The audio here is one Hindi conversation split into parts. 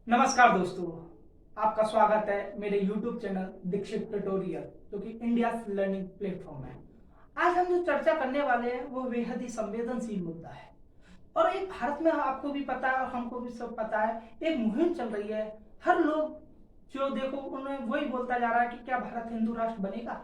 नमस्कार दोस्तों, आपका स्वागत है मेरे YouTube चैनल दीक्षित ट्यूटोरियल जो कि इंडिया लर्निंग प्लेटफॉर्म है। आज हम जो चर्चा करने वाले हैं वो बेहद ही संवेदनशील मुद्दा है और एक भारत में आपको भी पता है और हमको भी सब पता है, एक मुहिम चल रही है। हर लोग जो देखो उन्हें वही बोलता जा रहा है कि क्या भारत हिंदू राष्ट्र बनेगा।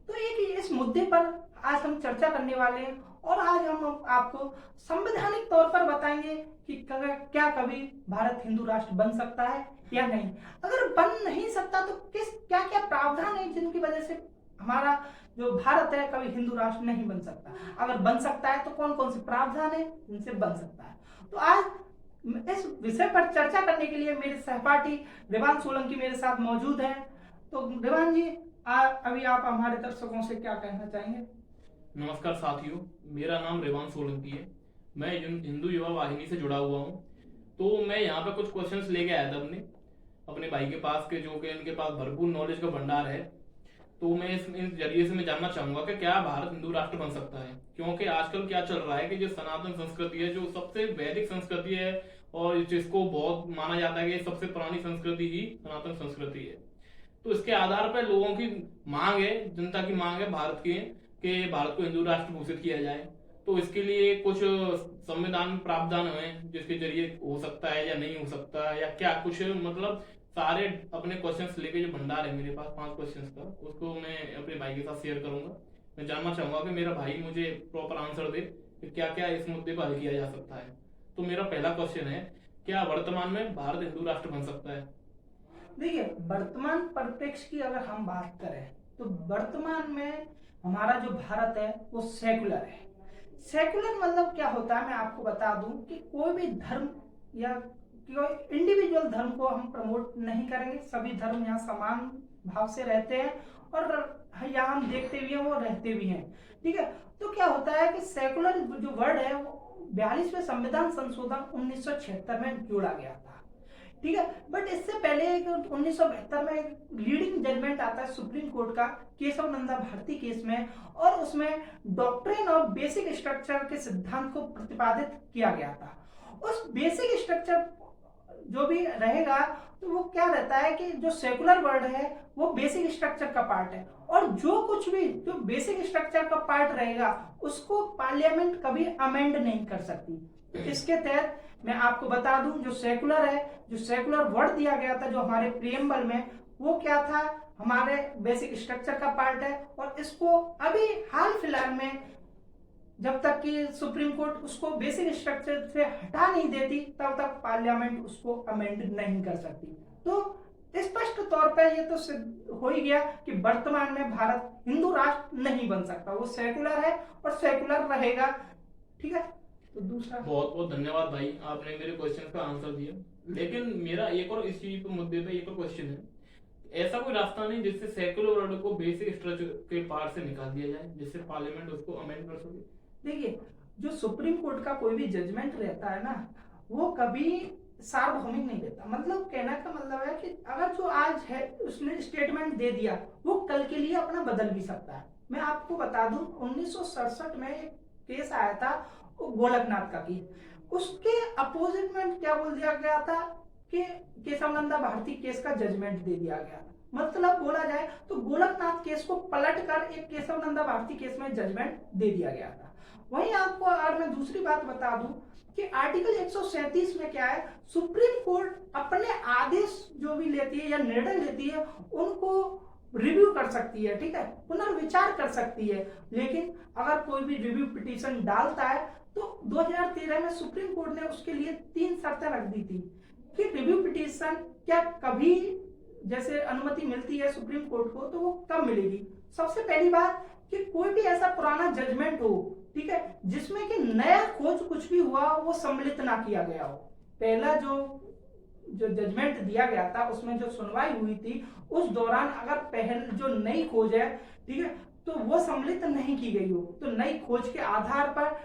तो एक इस मुद्दे पर आज हम चर्चा करने वाले हैं और आज हम आपको संवैधानिक तौर पर बताएंगे कि क्या कभी भारत हिंदू राष्ट्र बन सकता है या नहीं। अगर बन नहीं सकता तो किस क्या क्या प्रावधान है जिनकी वजह से हमारा जो भारत है कभी हिंदू राष्ट्र नहीं बन सकता। अगर बन सकता है तो कौन कौन से प्रावधान है जिनसे बन सकता है। तो आज इस विषय पर चर्चा करने के लिए मेरे सहपाठी रेवान सोलंकी मेरे साथ मौजूद है। तो रेवान जी, अभी आप हमारे दर्शकों से क्या कहना चाहेंगे। नमस्कार साथियों, मेरा नाम रेवान सोलंकी है। मैं हिंदू युवा वाहिनी से जुड़ा हुआ हूँ। तो मैं यहाँ पे कुछ क्वेश्चंस लेके आया था अपने भाई के पास के, जो कि इनके पास भरपूर नॉलेज का भंडार है। तो मैं इस जरिए से मैं जानना चाहूंगा कि क्या भारत हिंदू राष्ट्र बन सकता है, क्योंकि आजकल क्या चल रहा है कि जो सनातन संस्कृति है, जो सबसे वैदिक संस्कृति है और जिसको बहुत माना जाता है कि सबसे पुरानी संस्कृति ही सनातन संस्कृति है, तो इसके आधार पर लोगों की मांग है, जनता की मांग है भारत की, कि भारत को हिंदू राष्ट्र घोषित किया जाए। तो इसके लिए कुछ संविधान प्रावधान है जिसके जरिए हो सकता है या नहीं हो सकता, या क्या कुछ मतलब सारे अपने क्वेश्चंस लेके जो भंडार है मेरे पास 5 क्वेश्चंस का, उसको मैं अपने भाई के साथ शेयर करूंगा। मैं जानना चाहूंगा कि मेरा भाई मुझे प्रॉपर आंसर दे कि क्या क्या इस मुद्दे पर हल किया जा सकता है। तो मेरा पहला क्वेश्चन है, क्या वर्तमान में भारत हिंदू राष्ट्र बन सकता है? देखिए, वर्तमान परिप्रेक्ष्य की अगर हम बात करें तो वर्तमान में हमारा जो भारत है वो सेकुलर है। सेकुलर मतलब क्या होता है मैं आपको बता दूं कि कोई भी धर्म या कोई इंडिविजुअल धर्म को हम प्रमोट नहीं करेंगे। सभी धर्म यहाँ समान भाव से रहते हैं और यहाँ हम देखते भी हैं वो रहते भी हैं। ठीक है, तो क्या होता है कि सेकुलर जो वर्ड है वो 42वें संविधान संशोधन 1976 में जोड़ा गया था। ठीक है, बट इससे पहले एक 1972 में एक लीडिंग जजमेंट आता है सुप्रीम कोर्ट का केशव नंदा भारती केस में, और उसमें डॉक्ट्रिन ऑफ बेसिक स्ट्रक्चर के सिद्धांत को प्रतिपादित किया गया था। उस बेसिक स्ट्रक्चर जो भी रहेगा तो वो क्या रहता है कि जो सेकुलर वर्ड है वो बेसिक स्ट्रक्चर का पार्ट है, और जो कुछ भी जो बेसिक स्ट्रक्चर का पार्ट रहेगा उसको पार्लियामेंट कभी अमेंड नहीं कर सकती। तो इसके तहत मैं आपको बता दूं जो सेकुलर है, जो सेकुलर वर्ड दिया गया था जो हमारे प्रियम्बल में, वो क्या था, हमारे बेसिक स्ट्रक्चर का पार्ट है। और इसको अभी हाल फिलहाल में जब तक कि सुप्रीम कोर्ट उसको बेसिक स्ट्रक्चर से हटा नहीं देती तब तक पार्लियामेंट उसको अमेंड नहीं कर सकती। तो स्पष्ट तौर पर ये तो सिद्ध हो ही गया कि वर्तमान में भारत हिंदू राष्ट्र नहीं बन सकता, वो सेकुलर है और सेकुलर रहेगा। ठीक है, तो दूसरा बहुत बहुत धन्यवाद भाई, आपने मेरे क्वेश्चन का आंसर दिया। लेकिन मेरा एक और इसी मुद्दे पे एक और क्वेश्चन है, ऐसा कोई रास्ता नहीं जिससे सेकुलर वर्ड को बेसिक स्ट्रक्चर के पार्ट से निकाल दिया जाए, जिससे पार्लियामेंट उसको अमेंड कर सके? देखिए, जो सुप्रीम कोर्ट का कोई भी जजमेंट रहता है ना वो कभी सार्वभौमिक नहीं देता। मतलब कहने का मतलब है कि अगर जो आज है उसने स्टेटमेंट दे दिया वो कल के लिए अपना बदल भी सकता है। मैं आपको बता दूं 1967 में एक केस आया था वो गोलकनाथ का केस, उसके अपोजिट में क्या बोल दिया गया था कि केशवानंदा भारती केस का जजमेंट दे दिया गया। मतलब बोला जाए तो गोलकनाथ केस को पलट कर एक केशवानंदा भारती केस में जजमेंट दे दिया गया था। वहीं आपको अगर मैं दूसरी बात बता दूं कि आर्टिकल 137 में क्या है, सुप्रीम कोर्ट अपने आदेश जो भी लेती है या निर्णय लेती है उनको रिव्यू कर सकती है। ठीक है, पुनर्विचार कर सकती है। लेकिन अगर कोई भी रिव्यू पिटीशन डालता है तो 2013 में सुप्रीम कोर्ट ने उसके लिए 3 शर्तें रख दी थी कि रिव्यू पिटीशन क्या कभी जैसे अनुमति मिलती है सुप्रीम कोर्ट को तो वो कब मिलेगी। सबसे पहली बात कि कोई भी ऐसा पुराना जजमेंट हो, ठीक है, जिसमें कि नया खोज कुछ भी हुआ वो सम्मिलित ना किया गया हो। पहला जो जो जजमेंट दिया गया था उसमें जो सुनवाई हुई थी उस दौरान अगर पहल जो नई खोज है, ठीक है, तो वो सम्मिलित नहीं की गई हो तो नई खोज के आधार पर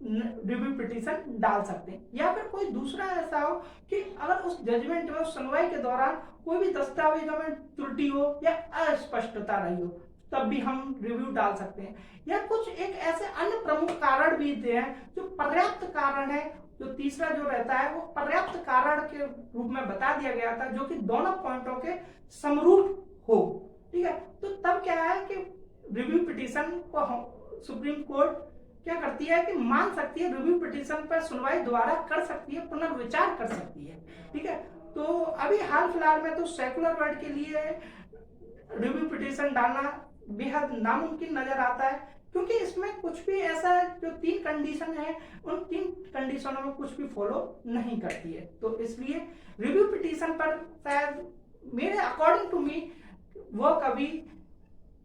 रिव्यू पिटीशन डाल सकते हैं। या फिर कोई दूसरा ऐसा हो कि अगर उस जजमेंट में उस सुनवाई के दौरान कोई भी दस्तावेजों में त्रुटि हो या अस्पष्टता रही हो तब भी हम रिव्यू डाल सकते हैं। या कुछ एक ऐसे अन्य प्रमुख कारण भी हैं जो पर्याप्त कारण है, जो तीसरा जो रहता है वो पर्याप्त कारण के रूप में बता दिया गया था, जो कि दोनों पॉइंटों के समरूप हो। ठीक है, तो तब क्या है कि रिव्यू पिटीशन को सुप्रीम कोर्ट क्या करती है कि मान सकती है, रिव्यू पिटीशन पर सुनवाई दोबारा कर सकती है, पुनर्विचार कर सकती है। ठीक है, तो अभी हाल फिलहाल में तो सेकुलर वर्ड के लिए रिव्यू पिटीशन डालना बेहद नामुमकिन नजर आता है, क्योंकि इसमें कुछ भी ऐसा जो 3 कंडीशन है, उन 3 कंडीशनों में कुछ भी फॉलो नहीं करती है। तो इसलिए रिव्यू पिटीशन पर शायद मेरे अकॉर्डिंग टू मी वो कभी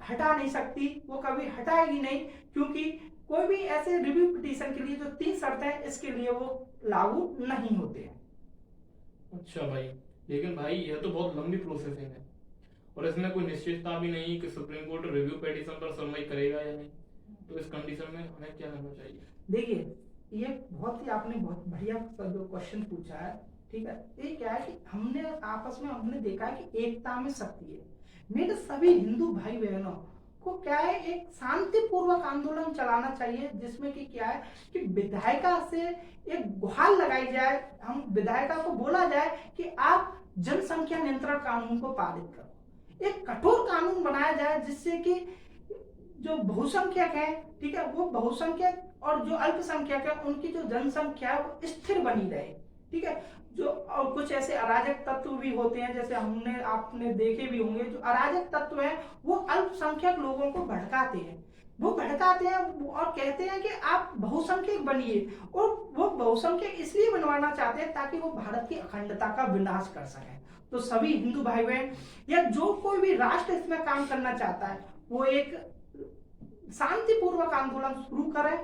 हटा नहीं सकती, वो कभी हटाएगी नहीं, क्योंकि कोई भी ऐसे रिव्यू पिटीशन के लिए जो 3 शर्तें हैं, इसके लिए वो लागू नहीं होते हैं। अच्छा भाई, लेकिन भाई यह तो बहुत लंबी प्रोसेसिंग है और इसमें कोई निश्चितता भी नहीं कि सुप्रीम कोर्ट रिव्यू पिटीशन पर सुनवाई करेगा या नहीं। तो इस कंडीशन में हमें क्या करना चाहिए? देखिए, ये आपने बहुत बढ़िया जो क्वेश्चन पूछा है। ठीक है, ये क्या है कि हमने आपस में देखा है कि एकता में शक्ति है। मेरे सभी हिंदू भाई बहनों को क्या है, एक शांतिपूर्वक आंदोलन चलाना चाहिए, जिसमें कि क्या है कि विधायिका से एक गुहार लगाई जाए, हम विधायिका को बोला जाए कि आप जनसंख्या नियंत्रण कानून को पारित करो, एक कठोर कानून बनाया जाए, जिससे कि जो बहुसंख्यक है, ठीक है, वो बहुसंख्यक और जो अल्पसंख्यक है, उनकी जो जनसंख्या है वो स्थिर बनी रहे। ठीक है, जो और कुछ ऐसे अराजक तत्व भी होते हैं, जैसे आपने देखे भी होंगे, जो अराजक तत्व है वो अल्पसंख्यक लोगों को भड़काते हैं, और कहते हैं कि आप बहुसंख्यक बनिए, और वो बहुसंख्यक इसलिए बनवाना चाहते हैं ताकि वो भारत की अखंडता का विनाश कर सकें। तो सभी हिंदू भाई बहन या जो कोई भी राष्ट्र इसमें काम करना चाहता है, वो एक शांतिपूर्वक आंदोलन शुरू करें,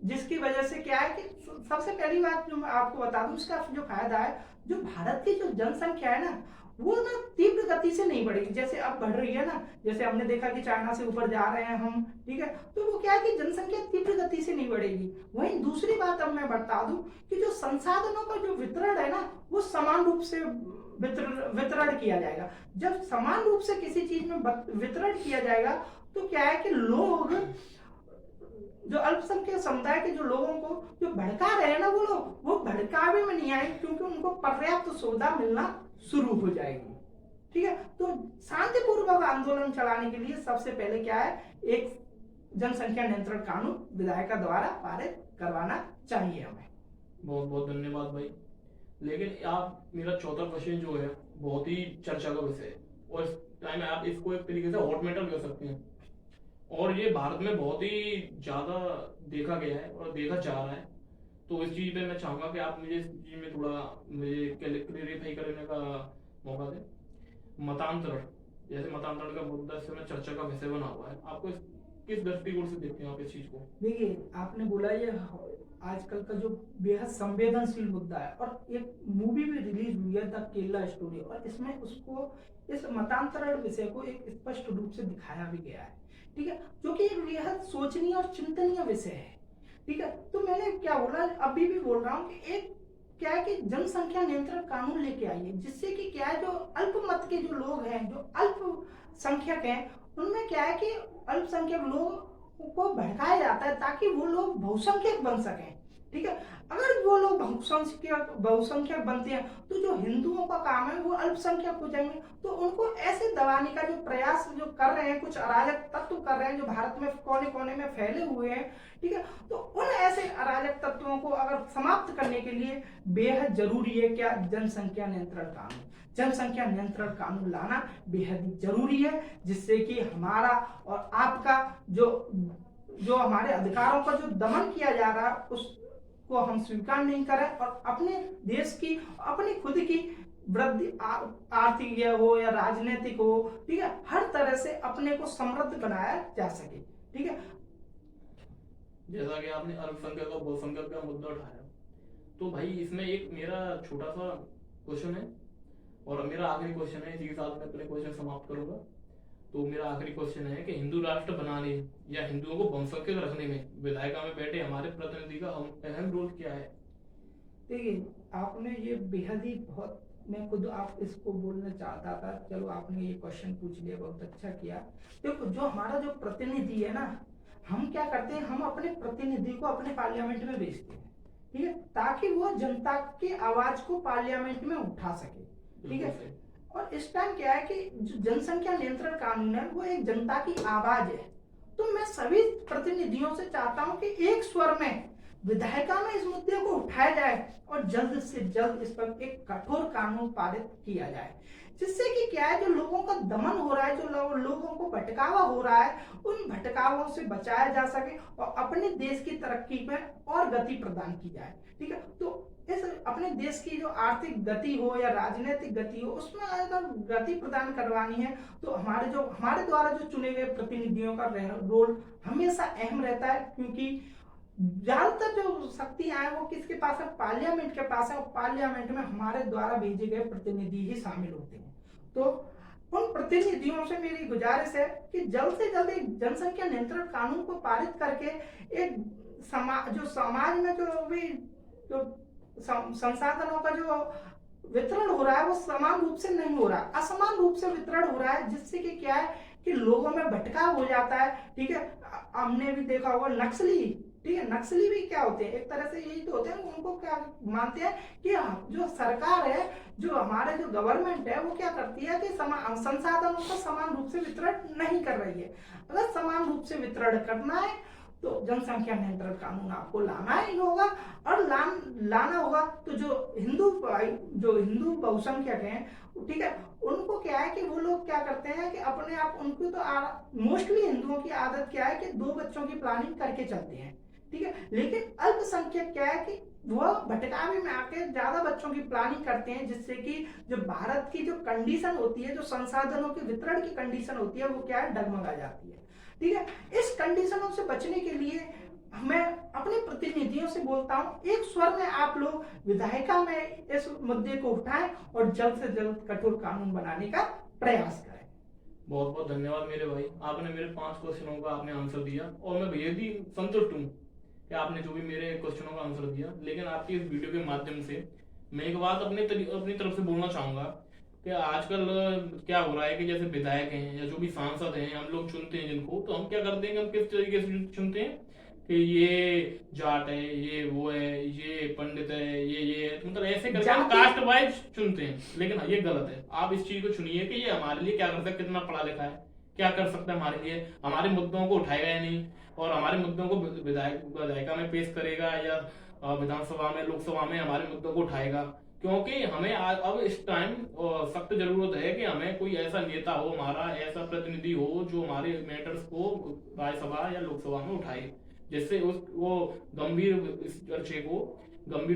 जिसकी वजह से क्या है कि सबसे पहली बात जो मैं आपको बता दूं, इसका जो फायदा है, जो भारत की जो जनसंख्या है ना, वो ना तीव्र गति से नहीं बढ़ेगी, जैसे अब बढ़ रही है ना, जैसे हमने देखा कि चाइना से ऊपर जा रहे हैं हम। ठीक है, तो वो क्या है कि जनसंख्या तीव्र गति से नहीं बढ़ेगी। वहीं दूसरी बात अब मैं बता दूं कि जो संसाधनों का जो वितरण है ना, वो समान रूप से वितरण किया जाएगा। जब समान रूप से किसी चीज में वितरण किया जाएगा, तो क्या है कि लोग, जो अल्पसंख्यक समुदाय के जो लोगों को जो भड़का रहे हैं ना, वो लोग वो भड़कावे में नहीं आएंगे, क्योंकि उनको पर्याप्त सुविधा मिलना शुरू हो जाएगी। ठीक है, तो शांतिपूर्वक आंदोलन चलाने के लिए सबसे पहले क्या है, एक जनसंख्या नियंत्रण कानून विधायिका द्वारा पारित करवाना चाहिए हमें। बहुत बहुत धन्यवाद भाई। लेकिन आप, मेरा चौथा क्वेश्चन जो है बहुत ही चर्चा का विषय है, और इस टाइम आप इसको एक तरीके से हॉट मेटल कह सकते हैं, और ये भारत में बहुत ही ज्यादा देखा गया है और देखा जा रहा है। तो इस चीज पे मैं चाहूंगा कि आप मुझे इस चीज में थोड़ा मुझे क्लेरिफाई करने का मौका दें। मतांतरण, जैसे मतांतरण का मुद्दा इस समय चर्चा का विषय बना हुआ है, आपको किस दृष्टिकोण से देखते हैं आप इस चीज को? देखिए, आपने बोला ये आजकल का जो बेहद संवेदनशील मुद्दा है, और एक मूवी भी रिलीज हुई है, द केरला स्टोरी, और इसमें उसको, इस मतांतरण विषय को एक स्पष्ट रूप से दिखाया भी गया है। ठीक है, जो कि एक बेहद सोचनीय और चिंतनीय विषय है। ठीक है, तो मैंने क्या बोला, अभी भी बोल रहा हूँ कि एक क्या है कि जनसंख्या नियंत्रण कानून लेके आइए, जिससे कि क्या है, जो अल्पमत के जो लोग हैं, जो अल्पसंख्यक हैं, उनमें क्या है कि अल्पसंख्यक लोग को भड़काया जाता है ताकि वो लोग बहुसंख्यक बन सकें। ठीक है, अगर वो लोग बहुसंख्यक बनते हैं, तो जो हिंदुओं का काम है वो अल्पसंख्यक हो जाएंगे। तो उनको ऐसे दबाने का जो प्रयास जो कर रहे हैं, कुछ अराजक तत्व कर रहे हैं, जो भारत में कोने कोने में फैले हुए हैं। ठीक है, तो उन ऐसे अराजक तत्वों को अगर समाप्त करने के लिए बेहद जरूरी है क्या, जनसंख्या नियंत्रण कानून। जनसंख्या नियंत्रण कानून लाना बेहद ही जरूरी है, जिससे कि हमारा और आपका जो हमारे अधिकारों का जो दमन किया जा रहा है, उसको हम स्वीकार नहीं करें, और अपने देश की, अपनी खुद की वृद्धि, आर्थिक हो या राजनीतिक हो, ठीक है, हर तरह से अपने को समृद्ध बनाया जा सके। ठीक है, जैसा कि आपने अल्पसंख्यक और बहुसंख्यक का मुद्दा उठाया, तो भाई इसमें एक मेरा छोटा सा क्वेश्चन है, और मेरा आखिरी क्वेश्चन है, इसी के साथ मैं अपने क्वेश्चन समाप्त करूंगा। तो मेरा आखिरी क्वेश्चन है कि हिंदू राष्ट्र बनाने या हिंदुओं को बहुसंख्यक रखने में विधायिका में बैठे हमारे प्रतिनिधि का अहम रोल क्या है? देखिए, आपने ये बेहद ही बहुत, मैं खुद आप इसको बोलना चाहता था, चलो आपने ये क्वेश्चन पूछ लिया, बहुत अच्छा किया। देखो, जो हमारा जो प्रतिनिधि है ना, हम क्या करते हैं, हम अपने प्रतिनिधि को अपने पार्लियामेंट में भेजते हैं। ठीक है, ताकि वो जनता की आवाज को पार्लियामेंट में उठा सके। ठीक है, बिल्कुल सही। और इस टाइम क्या है कि जो जनसंख्या नियंत्रण कानून है वो एक जनता की आवाज है। तो मैं सभी प्रतिनिधियों से चाहता हूं कि एक स्वर में विधायिका में इस मुद्दे को उठाया जाए और जल्द से जल्द इस पर एक कठोर कानून पारित किया जाए, जिससे कि क्या है, जो लोगों का दमन हो रहा है, जो लोगों को भटकावा हो रहा है, उन भटकावों से बचाया जा सके और अपने देश की तरक्की में और गति प्रदान की जाए। ठीक है, तो इस अपने देश की जो आर्थिक गति हो या राजनीतिक गति हो, उसमें अगर गति प्रदान करवानी है तो हमारे द्वारा जो चुने गए प्रतिनिधियों का रोल हमेशा अहम रहता है, क्योंकि ज्यादातर जो शक्तियां हैं वो किसके पास है, पार्लियामेंट के पास है, और पार्लियामेंट में हमारे द्वारा भेजे गए प्रतिनिधि ही शामिल होते हैं। तो उन प्रतिनिधियों से मेरी गुजारिश है कि जल्द से जल्द एक जनसंख्या नियंत्रण कानून को पारित करके एक समाज में जो भी जो संसाधनों का जो वितरण हो रहा है वो समान रूप से नहीं हो रहा, असमान रूप से वितरण हो रहा है, जिससे कि क्या है कि लोगों में भटकाव हो जाता है। ठीक है, हमने भी देखा होगा नक्सली, ठीक है, नक्सली भी क्या होते हैं, एक तरह से यही तो होते हैं, उनको क्या मानते हैं कि जो सरकार है, जो हमारे जो गवर्नमेंट है वो क्या करती है कि संसाधनों का समान रूप से वितरण नहीं कर रही है। अगर समान रूप से वितरण करना है तो जनसंख्या नियंत्रण कानून आपको लाना ही होगा, और लाना होगा तो जो हिंदू बहुसंख्यक हैं, ठीक है, उनको क्या है कि वो लोग क्या करते हैं कि अपने आप उनको तो मोस्टली हिंदुओं की आदत क्या है कि 2 बच्चों की प्लानिंग करके चलते हैं। ठीक है, लेकिन अल्पसंख्यक क्या है कि वो भटकावे में आके ज्यादा बच्चों की प्लानिंग करते हैं, जिससे कि जो भारत की जो कंडीशन होती है, जो संसाधनों के वितरण की कंडीशन होती है, वो क्या है, डगमगा जाती है। ठीक है, इस कंडीशनों से बचने के लिए मैं अपने प्रतिनिधियों से बोलता हूं, एक स्वर में आप लोग विधायिका में इस मुद्दे को उठाएं और जल्द से जल्द कठोर कानून बनाने का प्रयास करें। बहुत बहुत धन्यवाद मेरे भाई, आपने मेरे 5 क्वेश्चनों का आपने आंसर दिया और मैं बेहद ही संतुष्ट हूँ कि आपने जो भी मेरे क्वेश्चनों का आंसर दिया। लेकिन आपकी इस वीडियो के माध्यम से मैं एक बात अपनी तरफ से बोलना चाहूंगा कि आजकल क्या हो रहा है कि जैसे विधायक हैं या जो भी सांसद हैं, हम लोग चुनते हैं जिनको, तो हम क्या करते हैं कि हम किस तरीके से चुनते हैं कि ये जाट है, ये वो है, ये पंडित है, ये है, मतलब ऐसे करके हम कास्ट वाइज चुनते हैं। लेकिन ये गलत है। आप इस चीज को चुनिए कि ये हमारे लिए क्या कर सकता है, कितना पढ़ा लिखा है, क्या कर सकता है हमारे लिए, हमारे मुद्दों को उठाएगा या नहीं, और हमारे मुद्दों को विधायिका में पेश करेगा या विधानसभा में, लोकसभा में हमारे मुद्दों को उठाएगा। क्योंकि हमें अब इस टाइम सख्त जरूरत है कि हमें कोई ऐसा नेता हो, हमारा ऐसा प्रतिनिधि हो जो हमारे मैटर्स को राज्यसभा या लोकसभा में उठाए, जिससे वो गंभीर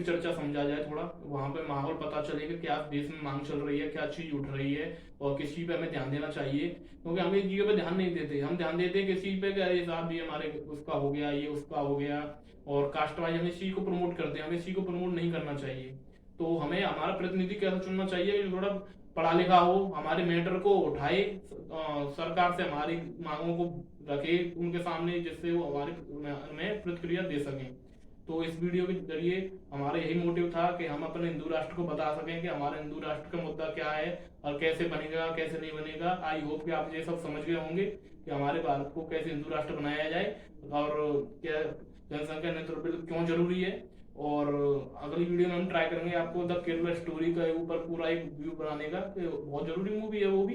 चर्चा समझा जाए, थोड़ा वहां पे माहौल पता चले कि क्या देश में मांग चल रही है, क्या चीज उठ रही है और किस चीज पे हमें ध्यान देना चाहिए। क्योंकि हम इस चीजों पे ध्यान नहीं देते, हम ध्यान देते हैं किस चीज पे, अरे साहब ये हमारे उसका हो गया, ये उसका हो गया, और कास्ट वाइज हम इस चीज को प्रमोट करते हैं। हमें इस चीज को प्रमोट नहीं करना चाहिए। तो हमें हमारा प्रतिनिधि कैसा चुनना चाहिए, जो थोड़ा पढ़ा लिखा हो, हमारे मैटर को उठाए, सरकार से हमारी मांगों को रखे उनके सामने, जिससे वो हमें प्रतिक्रिया दे सकें। तो इस वीडियो के जरिए हमारा यही मोटिव था कि हम अपने हिंदू राष्ट्र को बता सकें कि हमारे हिंदू राष्ट्र का मुद्दा क्या है और कैसे बनेगा, कैसे नहीं बनेगा। आई होप कि आप ये सब समझ गए होंगे कि हमारे भारत को कैसे हिंदू राष्ट्र बनाया जाए और क्या जनसंख्या नियंत्रण बिल क्यों जरूरी है। और अगली वीडियो में हम ट्राई करेंगे आपको द केरला स्टोरी का ऊपर पूरा एक व्यू बनाने का, बहुत जरूरी मूवी है वो भी,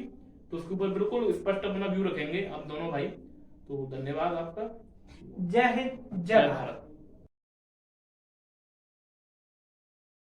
तो उसके ऊपर बिल्कुल स्पष्ट अपना व्यू रखेंगे आप दोनों भाई। तो धन्यवाद आपका। जय हिंद, जय भारत।